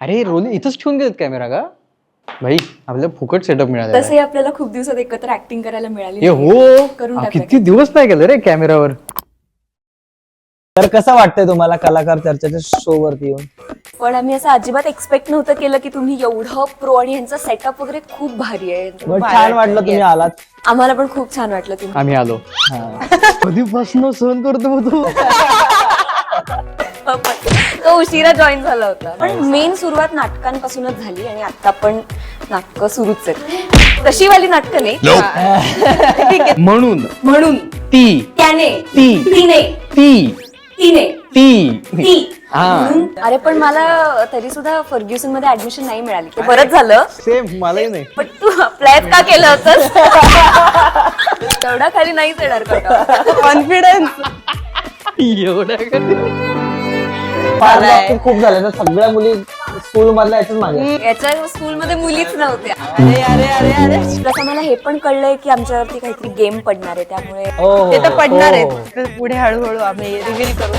अरे रोली इथंच ठेवून गेलेत कॅमेरा का भाई आपल्याला फुकट सेटअप मिळाला तसंही आपल्याला खूप दिवसात एकत्र ऍक्टिंग करायला मिळाली हो करून टाकूया. किती दिवस नाही गेले रे कॅमेरावर. तर कसं वाटतंय तुम्हाला कलाकार चर्चेच्या शो वरती येऊन? पण आम्ही असं अजिबात एक्सपेक्ट नव्हतं केलं की तुम्ही एवढं प्रो आणि यांचा सेटअप वगैरे खूप भारी आहे. मग छान वाटलं तुम्ही आलात. आम्हाला पण खूप छान वाटलं तुम्ही. आम्ही आलो कधीपासून सहन करतो तू. तो उशिरा जॉईन झाला होता पण मेन सुरुवात नाटकांपासूनच झाली आणि आता पण नाटकं सुरूच आहेत. तशी वाली नाटकं नाही. ठीक आहे. म्हणून ती त्याने ती तिने ती तिने ती ती हा म्हणून. अरे पण मला तरी सुद्धा फर्ग्युसन मध्ये ऍडमिशन नाही मिळाली ते बरंच झालं. सेम मलाही नाही. पण तू अप्लाय का केलं होतंस? तेवढा खाली नाहीच येणार कॉन्फिडन्स. एवढं फार बाबतीत खूप झालं ना, सगळ्या मुली स्कूल मधल्या याच्याच मागे. याच्या स्कूलमध्ये मुलीच नव्हत्या. अरे तसं मला हे पण कळलंय की आमच्यावरती काहीतरी गेम पडणार आहे त्यामुळे हो, ते तर हो, पडणार हो. आहेत पुढे हळूहळू आम्ही रिव्हील करू.